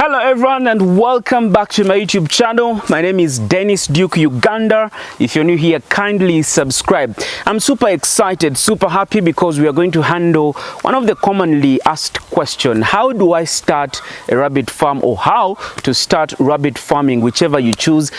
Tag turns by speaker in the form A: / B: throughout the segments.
A: Hello everyone and welcome back to my YouTube channel. My name is Dennis Duke Uganda. If you're new here, kindly subscribe. I'm super excited, super happy because we are going to handle one of the commonly asked questions. How do I start a rabbit farm, or how to start rabbit farming, whichever you choose.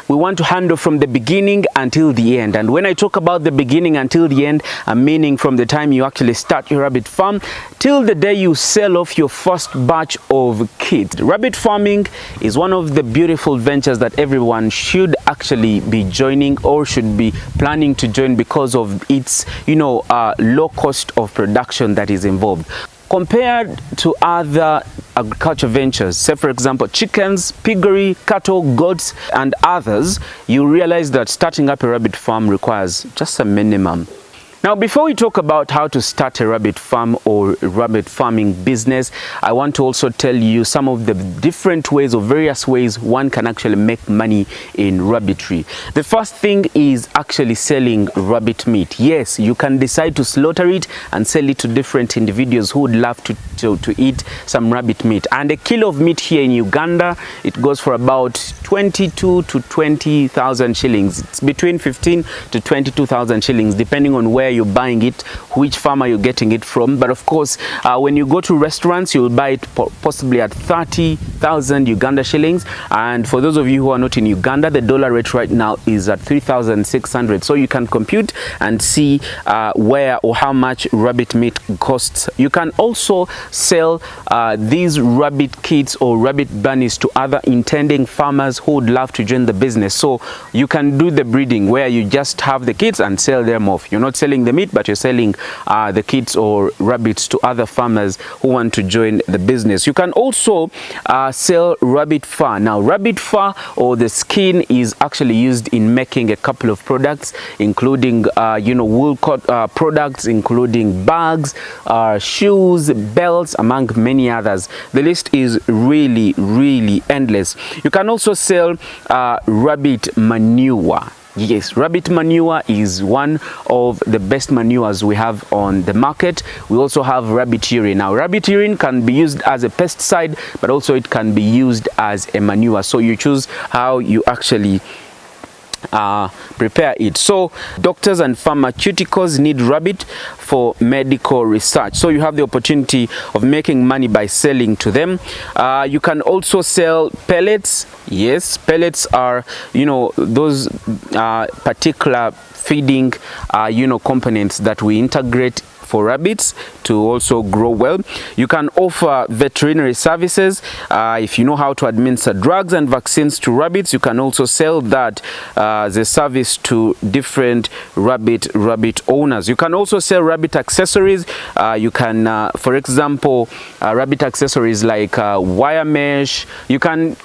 A: We want to handle from the beginning until the end. And when I talk about the beginning until the end, I'm meaning from the time you actually start your rabbit farm till the day you sell off your first batch of kids. Rabbit farming is one of the beautiful ventures that everyone should actually be joining or should be planning to join because of its, low cost of production that is involved. Compared to other agriculture ventures, say for example chickens, piggery, cattle, goats and others, you realize that starting up a rabbit farm requires just a minimum. Now, before we talk about how to start a rabbit farm or rabbit farming business, I want to also tell you some of the different ways or various ways one can actually make money in rabbitry. The first thing is actually selling rabbit meat. Yes, you can decide to slaughter it and sell it to different individuals who would love to eat some rabbit meat. And a kilo of meat here in Uganda, it goes for about 22 to 20,000 shillings. It's between 15 to 22,000 shillings, depending on where you're buying it, which farmer you're getting it from. But of course, when you go to restaurants, you'll buy it possibly at 30,000 Uganda shillings. And for those of you who are not in Uganda, the dollar rate right now is at 3,600. So you can compute and see where or how much rabbit meat costs. You can also sell these rabbit kits or rabbit bunnies to other intending farmers who would love to join the business. So you can do the breeding where you just have the kids and sell them off. You're not selling the meat, but you're selling the kids or rabbits to other farmers who want to join the business. You can also sell rabbit fur. Now, rabbit fur or the skin is actually used in making a couple of products, including wool cut products, including bags, shoes, belts, among many others. The list is really endless. You can also sell rabbit manure. Yes, rabbit manure is one of the best manures we have on the market. We also have rabbit urine. Now, rabbit urine can be used as a pesticide, but also it can be used as a manure. So you choose how you actually prepare it. So doctors and pharmaceuticals need rabbit for medical research, so you have the opportunity of making money by selling to them. You can also sell pellets. Yes, pellets are those particular feeding components that we integrate for rabbits to also grow well. You can offer veterinary services. If you know how to administer drugs and vaccines to rabbits, you can also sell that as a service to different rabbit owners. You can also sell rabbit accessories. You can, for example, rabbit accessories like wire mesh. You can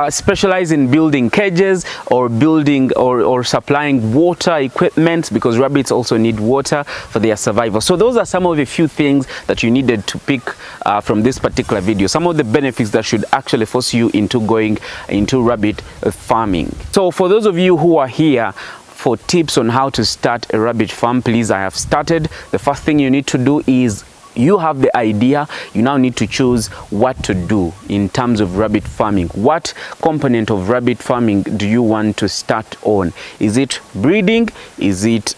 A: specialize in building cages or building or supplying water equipment, because rabbits also need water for their survival. So those are some of the few things that you needed to pick from this particular video. Some of the benefits that should actually force you into going into rabbit farming. So for those of you who are here for tips on how to start a rabbit farm, please, I have started. The first thing you need to do is, you have the idea, you now need to choose what to do in terms of rabbit farming. What component of rabbit farming do you want to start on? Is it breeding? Is it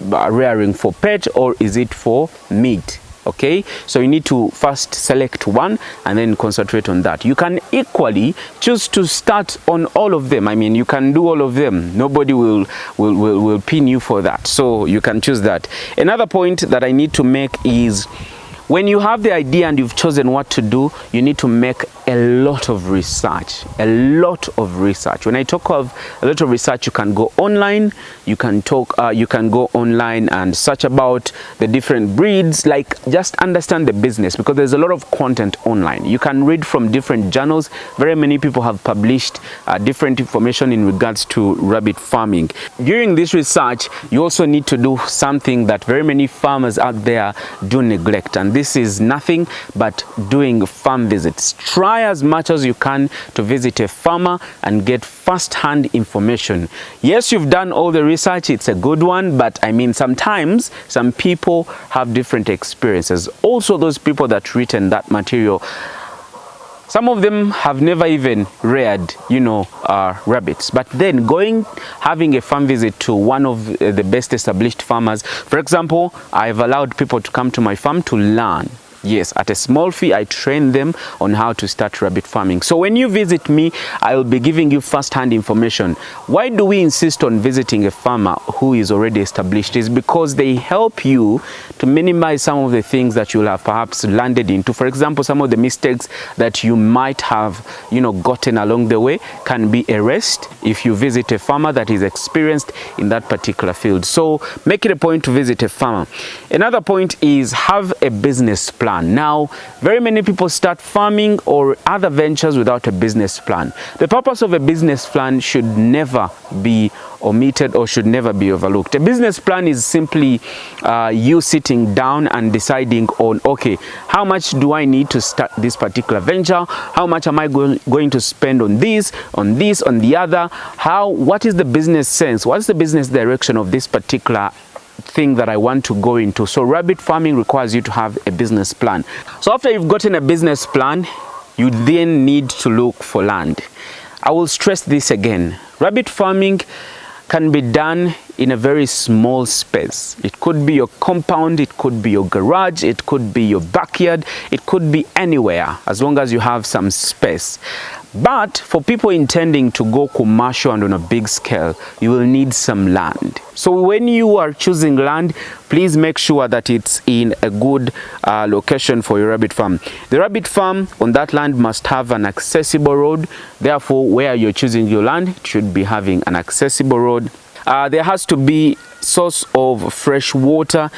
A: rearing for pet? Or is it for meat? Okay, so you need to first select one and then concentrate on that. You can equally choose to start on all of them. I mean, you can do all of them. Nobody will pin you for that. So you can choose that. Another point that I need to make is, when you have the idea and you've chosen what to do, you need to make a lot of research. A lot of research. When I talk of a lot of research, you can go online. You can go online and search about the different breeds. Like, just understand the business, because there's a lot of content online. You can read from different journals. Very many people have published different information in regards to rabbit farming. During this research, you also need to do something that very many farmers out there do neglect, and this is nothing but doing farm visits. Try as much as you can to visit a farmer and get first-hand information. Yes, you've done all the research, it's a good one, but I mean, sometimes some people have different experiences. Also, those people that written that material Some of them have never even reared, rabbits. But then having a farm visit to one of the best established farmers. For example, I've allowed people to come to my farm to learn. Yes, at a small fee, I train them on how to start rabbit farming. So when you visit me, I will be giving you first-hand information. Why do we insist on visiting a farmer who is already established? Is because they help you to minimize some of the things that you'll have perhaps landed into. For example, some of the mistakes that you might have, gotten along the way can be erased if you visit a farmer that is experienced in that particular field. So make it a point to visit a farmer. Another point is have a business plan. Now, very many people start farming or other ventures without a business plan. The purpose of a business plan should never be omitted or should never be overlooked. A business plan is simply you sitting down and deciding on, okay, how much do I need to start this particular venture? How much am I going to spend on this, on the other? What is the business sense? What's the business direction of this particular thing that I want to go into? So rabbit farming requires you to have a business plan. So after you've gotten a business plan, you then need to look for land. I will stress this again. Rabbit farming can be done in a very small space. It could be your compound, it could be your garage, it could be your backyard, it could be anywhere, as long as you have some space. But for people intending to go commercial and on a big scale, you will need some land. So when you are choosing land, please make sure that it's in a good location for your rabbit farm. The rabbit farm on that land must have an accessible road. Therefore, where you're choosing your land, it should be having an accessible road. There has to be source of fresh water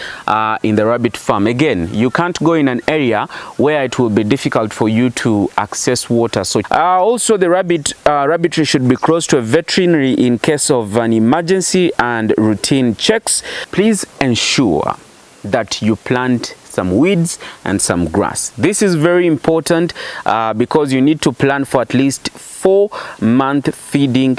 A: in the rabbit farm. Again, you can't go in an area where it will be difficult for you to access water. So also the rabbitry should be close to a veterinary in case of an emergency and routine checks. Please ensure that you plant some weeds and some grass. This is very important because you need to plan for at least 4-month feeding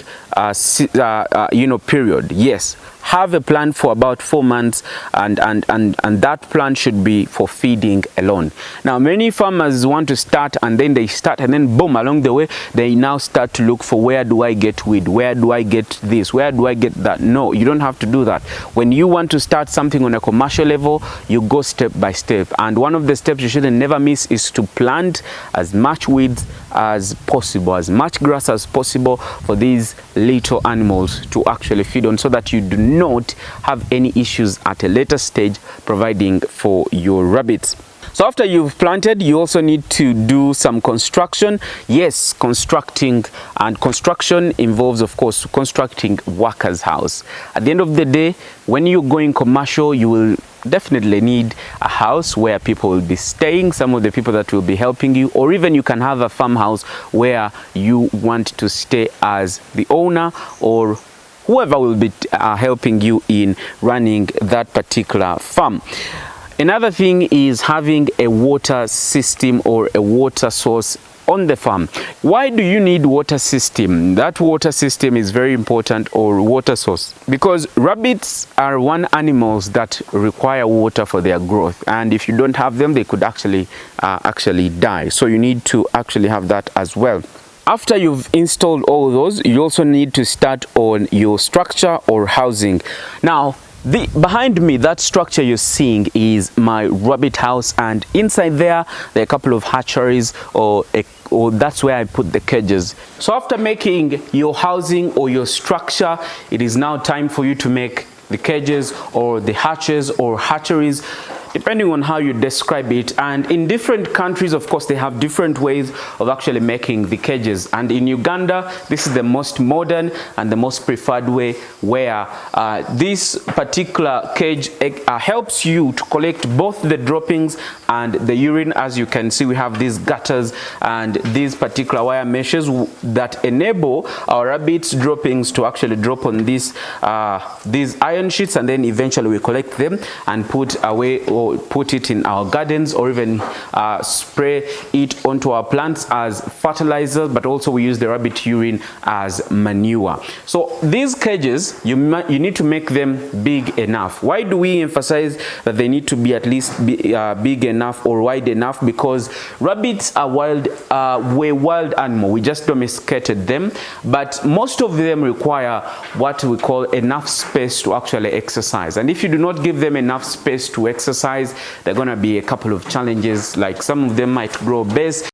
A: period. Yes, have a plan for about 4 months, and that plan should be for feeding alone. Now, many farmers want to start and then boom, along the way they now start to look for, where do I get weed, where do I get this, where do I get that? No, you don't have to do that. When you want to start something on a commercial level, you go step by step, and one of the steps you should never miss is to plant as much weeds as possible, as much grass as possible for these little animals to actually feed on, so that you do not have any issues at a later stage providing for your rabbits. So after you've planted, you also need to do some construction. Yes, construction involves, of course, constructing workers' house. At the end of the day, when you're going commercial, you will definitely need a house where people will be staying, some of the people that will be helping you, or even you can have a farmhouse where you want to stay as the owner, or whoever will be helping you in running that particular farm. Another thing is having a water system or a water source on the farm. Why do you need water system? That water system is very important, or water source, because rabbits are one animals that require water for their growth, and if you don't have them, they could actually die. So you need to actually have that as well. After you've installed all those, you also need to start on your structure or housing. Now, behind me, that structure you're seeing is my rabbit house, and inside there are a couple of hatcheries, or that's where I put the cages. So after making your housing or your structure, it is now time for you to make the cages or the hatches or hatcheries, depending on how you describe it. And in different countries, of course, they have different ways of actually making the cages. And in Uganda, this is the most modern and the most preferred way, where this particular cage helps you to collect both the droppings and the urine. As you can see, we have these gutters and these particular wire meshes that enable our rabbits' droppings to actually drop on these iron sheets, and then eventually we collect them and put away or put it in our gardens, or even spray it onto our plants as fertilizer, but also we use the rabbit urine as manure. So these cages, you need to make them big enough. Why do we emphasize that they need to be at least big enough or wide enough? Because rabbits are wild animal. We just domesticated them, but most of them require what we call enough space to actually exercise. And if you do not give them enough space to exercise, there are going to be a couple of challenges, like some of them might grow obese.